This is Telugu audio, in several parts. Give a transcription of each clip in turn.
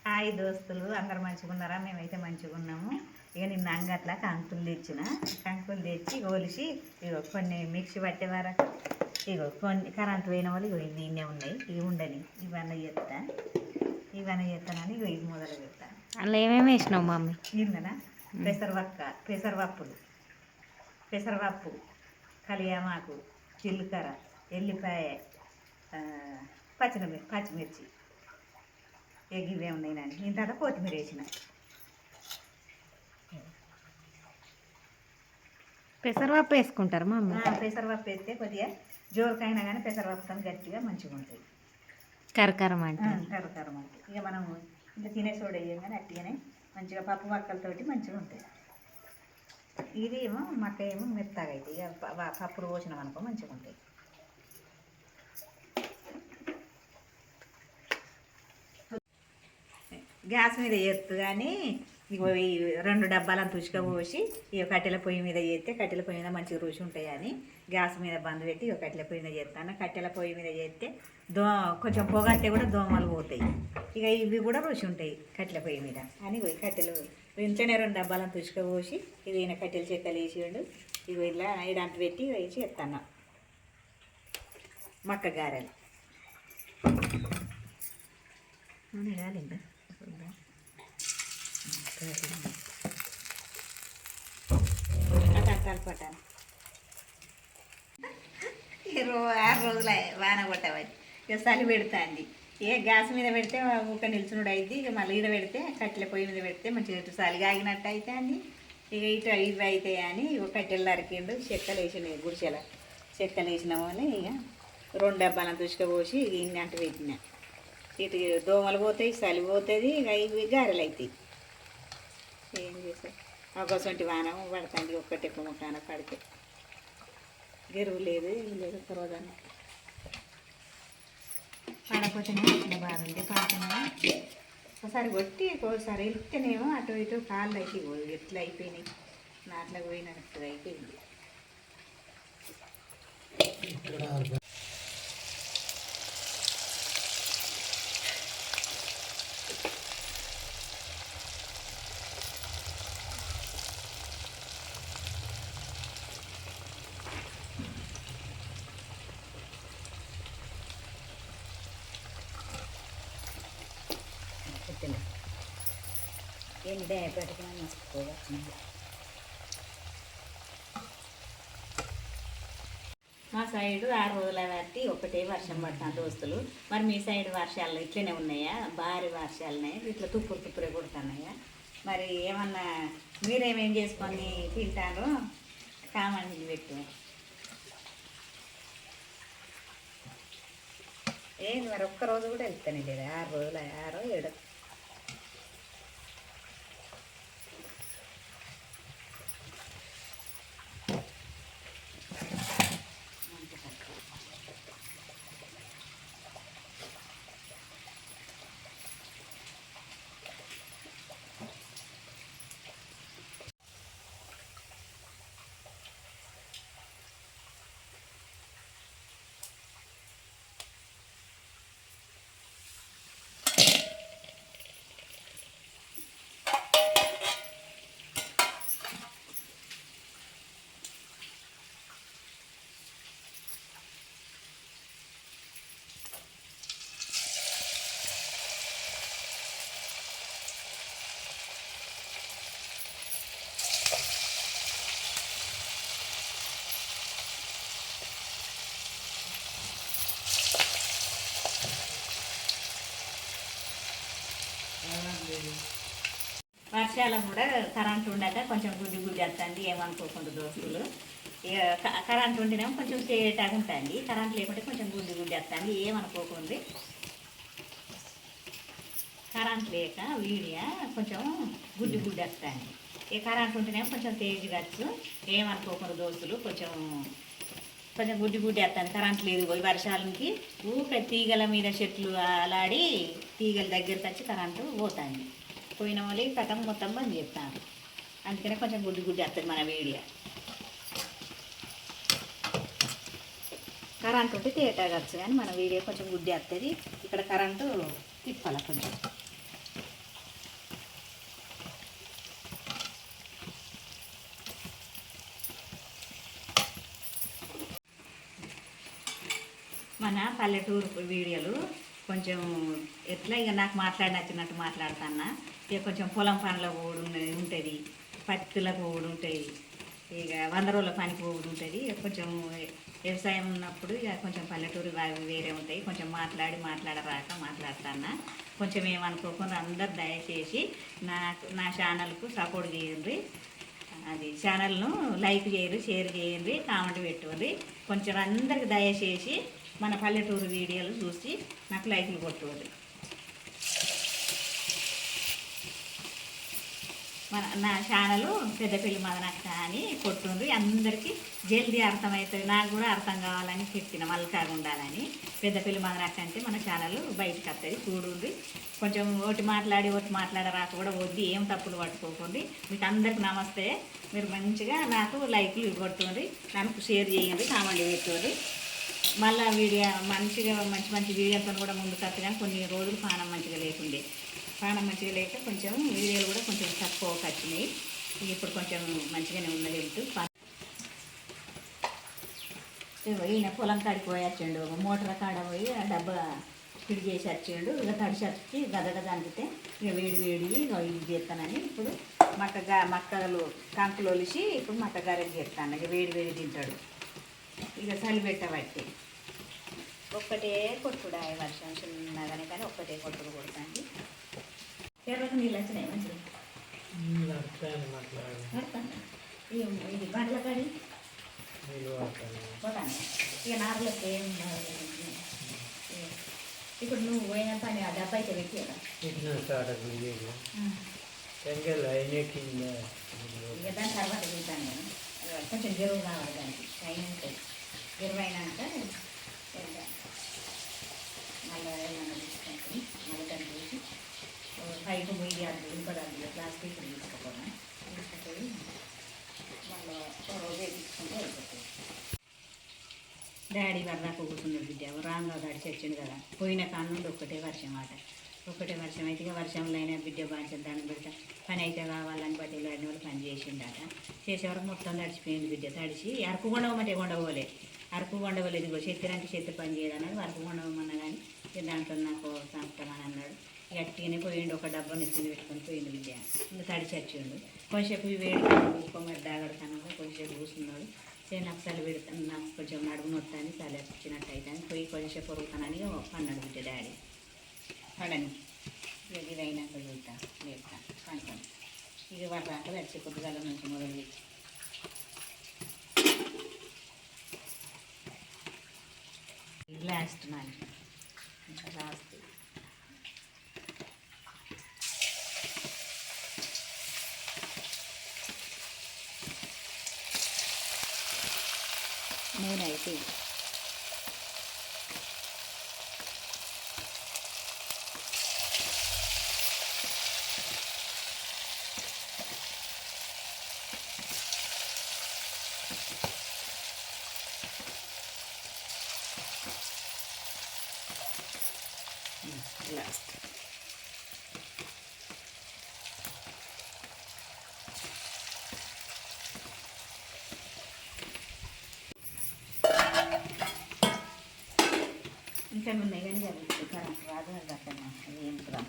హాయ్ దోస్తులు, అందరు మంచిగా ఉన్నారా? మేమైతే మంచిగా ఉన్నాము. ఇక నిన్న అంగట్లా కంకులు తెచ్చిన, కంకులు తెచ్చి ఒలిసి ఇగో కొన్ని మిక్సీ పట్టేవారా, ఇగో కొన్ని కరెంట్ పోయిన వాళ్ళు ఇగో ఇవన్నీ ఉన్నాయి. ఇవి ఉండని ఇవన్నీ చేస్తానని ఇగో ఇది మొదలు పెడతాను. అందులో ఏమేమి వేసినావు మమ్మీ? నిన్ననా పెసరపప్పు, కలియామాకు, జీలకర్ర, ఎల్లిపాయ, పచ్చిమిర్చి ఇవే ఉన్నాయి. నాని నేను తర్వాత కొత్తిమీర వేసిన. పెసరపప్పు వేసుకుంటారు మా అమ్మ? పెసరపప్పు వేస్తే కొద్దిగా జోరుకైనా కానీ పెసరపప్పుతో గట్టిగా మంచిగా ఉంటుంది. కరకరం అంటే ఇక మనం ఇంకా తినే సోడ వేయం కానీ అట్టిగానే మంచిగా పప్పు మక్కలతోటి మంచిగా ఉంటాయి. ఇది ఏమో మక్క ఏమో మెత్తగా అవుతాయి. ఇక పప్పులు పోసినాం అనుకో మంచిగా ఉంటాయి. గ్యాస్ మీద చేస్తూ కానీ ఇగో ఈ 2 డబ్బాలను తుసుక పోసి ఇక కట్టెల పొయ్యి మీద చేస్తే కట్టెల పొయ్యి మీద మంచిగా రుచి ఉంటాయి అని గ్యాస్ మీద బంద్ పెట్టి ఇక కట్టెల పొయ్యి మీద చేస్తాను. కట్టెల పొయ్యి మీద చేస్తే కొంచెం పొగంటే కూడా దోమలు పోతాయి. ఇక ఇవి కూడా రుచి ఉంటాయి కట్టెల పొయ్యి మీద అని కట్టెలు ఇంట్లోనే 2 డబ్బాలను తుసుక పోసి ఇది ఈయన కట్టెల చెక్కలు వేసిండు. ఇవి ఇలా ఇడంత పెట్టి వేసి ఎత్తాను మక్క గారెలు. కాలిందా కలపటాను. 6 రోజులు వాన కొట్టవని ఇక చలి పెడుతుంది. ఏ గ్యాస్ మీద పెడితే ఊక నిల్చునుడు అయింది. ఇక మళ్ళీ ఈడ పెడితే కట్టెల పొయ్యి మీద పెడితే మంచిగా ఇటు చలిగా ఆగినట్టు అయితే అండి. ఇక ఇటు ఇవి అవుతాయి అని ఇక కట్టెలు నరికిండు. చెక్కలు వేసినాయి, గుడిసెల చెక్కలు వేసిన వాళ్ళు ఇక 2 డబ్బాలను తుసుకపోసి ఇన్ని అంట పెట్టిన. ఇటు దోమలు పోతాయి, చలి పోతుంది. ఇక ఇవి గారెలు అవుతాయి. ఏం చేస్తాం, ఒకసంటి వాన పడుతుంది. ఒక్కటి ముట్టాన పడితే గెరువు లేదు, ఏం లేదు. ఒక రోజున పడకపోతేనే వచ్చిన బాగుంది. పాడుతున్నా ఒకసారి కొట్టి ఒకసారి వెళ్తేనేమో అటు ఇటు కాళ్ళు అయితే ఎట్లా అయిపోయినాయి, నాట్లకు పోయినట్టుగా అయిపోయింది. ఏంటి పెట్టుకున్నా మర్చిపోవచ్చు. మా సైడు 6 రోజుల బట్టి ఒకటే వర్షం పడుతుంది దోస్తులు. మరి మీ సైడ్ వర్షాలు ఇట్లనే ఉన్నాయా? భారీ వర్షాలున్నాయి, ఇట్లా తుప్పురే కొడుతున్నాయా? మరి ఏమన్నా మీరేమేం చేసుకొని తింటారో కామెంట్ పెట్టు. ఏంది మరి ఒక్కరోజు కూడా వెళ్తానే లేదు. 6 రోజులు 6 7 వర్షాలు కూడా కరెంట్ ఉండక కొంచెం గుడ్డి వస్తుంది. ఏమనుకోకుండా దోస్తులు, ఇక కరెంట్ ఉంటేనేమో కొంచెం చేయటాగా ఉంటుంది. కరెంట్ లేకుంటే కొంచెం గుడ్డి వస్తుంది. ఏమనుకోకుండా కరెంట్ లేక వీడియో కొంచెం గుడ్డి వస్తుంది. ఇక కరెంట్ ఉంటేనేమో కొంచెం తేజ్గా వచ్చు. ఏమనుకోకుండా దోస్తులు, కొంచెం గుడ్డి వస్తుంది. కరెంట్ లేదు. పోయి వర్షాలకి ఊక తీగల మీద చెట్లు అలాడి తీగల దగ్గరికి వచ్చి కరెంటు పోతుంది. పోయిన వాళ్ళు కథం మొత్తం బంద్ చేస్తాను. అందుకనే కొంచెం గుడ్డి వస్తుంది మన వీడియో. కరెంట్ ఉంటే తేటాగచ్చు కానీ మన వీడియో కొంచెం గుడ్డి వస్తుంది. ఇక్కడ కరెంటు తిప్పాలి కొంచెం. మన పల్లెటూరు వీడియోలు కొంచెం ఎట్లా ఇక నాకు నచ్చినట్టు మాట్లాడుతున్నా. ఇక కొంచెం పొలం పనులకు కూడా ఉంటుంది, పత్తులకు కూడా ఉంటుంది, ఇక 100 రోజుల పనికి కూడా ఉంటుంది. ఇక కొంచెం వ్యవసాయం ఉన్నప్పుడు ఇక కొంచెం పల్లెటూరు అవి వేరే ఉంటాయి. కొంచెం మాట్లాడరాక మాట్లాడుతున్నా. కొంచెం ఏమనుకోకుండా అందరు దయచేసి నా ఛానల్కు సపోర్ట్ చేయండి. అది ఛానల్ను లైక్ చేయండి, షేర్ చేయండి, కామెంట్ పెట్టుకోండి. కొంచెం అందరికి దయచేసి మన పల్లెటూరు వీడియోలు చూసి నాకు లైక్లు కొట్టుకోండి. నా ఛానల్ పెద్దపల్లి మదనక్క అని కొట్టుండ్రి. అందరికీ జల్దీ అర్థమవుతుంది. నాకు కూడా అర్థం కావాలని చెప్పిన మల్కాగా ఉండాలని. పెద్దపల్లి మదనక్క అంటే మన ఛానల్ బయటకు వస్తుంది, చూడుండ్రి. కొంచెం ఒకటి మాట్లాడరాక కూడా వద్దు, ఏం తప్పులు పట్టుకోకండి. మీకు అందరికి నమస్తే. మీరు మంచిగా నాకు లైక్లు కొట్టుండ్రి, నాకు షేర్ చేయండి, కామెంట్ పెట్టుకోండి. మళ్ళీ వీడియో మంచిగా మంచి వీడియోతో కూడా ముందుకు వస్తుంది. కానీ కొన్ని రోజులు పానం మంచిగా లేక కొంచెం వీడియోలు కూడా కొంచెం తక్కువ వచ్చినాయి. ఇప్పుడు కొంచెం మంచిగానే ఉన్నది. ఈయన పొలం కాడికి పోయి వచ్చాడు, మోటార్ కాడ పోయి ఆ డబ్బా పిడి చేసి వచ్చాడు. ఇక తడిసి వచ్చి గదగద అనిపితే ఇక వేడి ఇది చేస్తానని ఇప్పుడు మక్కలు కంకులు ఒలిసి ఇప్పుడు మక్కగారెలు చేస్తాను. ఇక వేడి తింటాడు. ఇక చలి పెట్టబట్టి ఒక్కటే కొట్టుడా వర్షం చిన్నగానే, కానీ ఒక్కటే కొట్టుడు కొడుతుంది. ఎర్రకు నీళ్ళు వచ్చినాయి మంచిగా ఇది బండ్ల కడి పోతాను. ఇక నార్లకు ఏం ఇప్పుడు నువ్వు పోయిన పని ఆ డబ్బా అయితే పెట్టేదా? ఇక దాని తర్వాత చూద్దాను నేను. కొంచెం జరువు కావాలి దానికి, అయినాక జరువు అయినాక మళ్ళీ ఏమైనా తీసుకుంటుంది. మళ్ళీ దాన్ని చూసి పైపు పోయి ఇంపడాలి, ప్లాస్టిక్ తీసుకుపోయినా తీసుకుపోయి మళ్ళీ రోజే తీసుకుంటే అయిపోతుంది. డాడీ వరదాకా కూర్చున్నాడు. బిడ్డ రాంగా గడిచి వచ్చిండు కదా, పోయిన కానుండి ఒక్కటే వర్షం అయితే ఇక వర్షంలో అయినా బిడ్డ బాగా దాన్ని పెడతా పని అయితే కావాలని బట్టి ఆడిన వాళ్ళు పని చేసిండట. చేసేవరకు మొత్తం తడిచిపోయింది. బిడ్డ తడిచి అరకు కొండవమంటే కొండపోలే, అరకు కొండవలేదు. ఇదిగో చెత్తి పని చేయదన్నాడు. అరకు కొండవమన్నా కానీ దాంట్లో నాకు సంస్థమని అన్నాడు. గట్టిగానే పోయిండు. ఒక డబ్బా నెత్తిని పెట్టుకొని పోయిండు బిడ్డ. ఇంకా తడిచి వచ్చిండు. కొంచెంసేపు వేడి మరి దాగడతాను కొంచెంసేపు కూర్చున్నాడు. నాకు చలి పెడతాను, నాకు కొంచెం నడుము నొత్తాను, చలి వచ్చినట్టు అవుతాను, పోయి కొంచెంసేపు పొరుగుతానని అన్నాడు బిడ్డ డాడీ. పడని ఇది అయినాక లేపుతాను పండుకొని ఇక పడదాకా వచ్చి పొద్దుగాల నుంచి మొదలు పెట్టి లాస్ట్ నాకు ఇంకా రాస్తుంది. నేనైతే లాస్ట్ ఇంకా ఉన్నాయి కానీ జరుగుతుంది. కరెంట్ రాదు, అది అట్లా ఏం రా.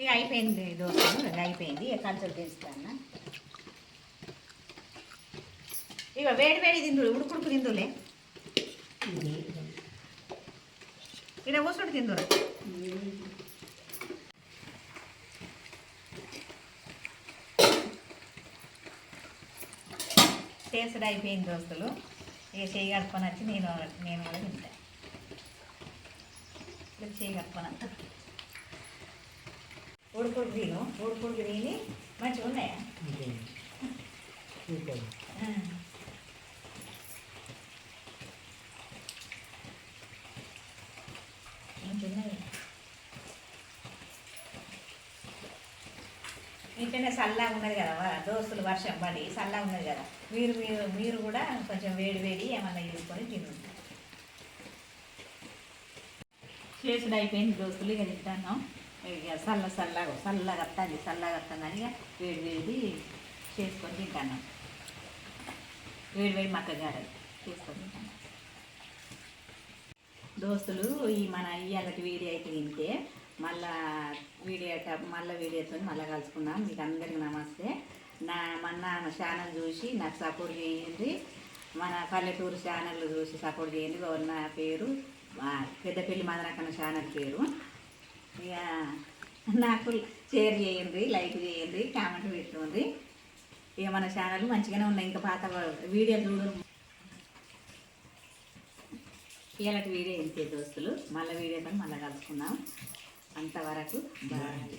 ఇక అయిపోయింది దోశలు, ఇక అయిపోయింది. ఇక కంచెలు తీస్తాను. ఇక వేడి తిందులు, ఉడుకుడుకు తిందులే. ఇక్కడ కూర్చోడు తిందురు. టేస్ట్ అయిపోయింది దోస్తులు. ఇక చేయి కట్టుకొని వచ్చి నేను కూడా తింటా. ఇక చేయి కట్టుకొని అంతా ఉడుకుడు తిను ఉడుకుడు తిని మంచిగా ఉన్నాయా ఆ. మంచిగా ఉన్నాయి ఇంట్లోనే చల్లగా ఉన్నది కదా దోస్తులు వర్షం పడి చల్లగా ఉన్నది కదా మీరు మీరు మీరు కూడా కొంచెం వేడి వేడి ఏమన్నా తీసుకొని తినండి చేసుడు అయిపోయింది దోస్తులు ఇక తింటాను ఇక చల్లగా వస్తుంది అని ఇక వేడి వేడి చేసుకొని తింటాను వేడి వేడి మక్కగారలు చేసుకొని తింటాను దోస్తులు ఈ మన ఇయ్యాలటి వీడియో అయితే తింటే మళ్ళా వీడియోతో మళ్ళీ కలుసుకుందాం మీకు అందరికీ నమస్తే నా ఛానల్ చూసి నాకు సపోర్ట్ చేయండి మన పల్లెటూరు ఛానల్ చూసి సపోర్ట్ చేయండి నా పేరు పెద్దపల్లి మదనకన్న ఛానల్ పేరు ఇక నాకు షేర్ చేయండి లైక్ చేయండి కామెంట్ పెట్టుకోండి ఇక మన ఛానల్ మంచిగానే ఉన్నాయి ఇంకా పాత వీడియోలు చూడు ఇలాంటి వీడియో ఇంతే దోస్తులు మళ్ళీ వీడియోతో మళ్ళీ కలుసుకుందాం అంతవరకు బాయ్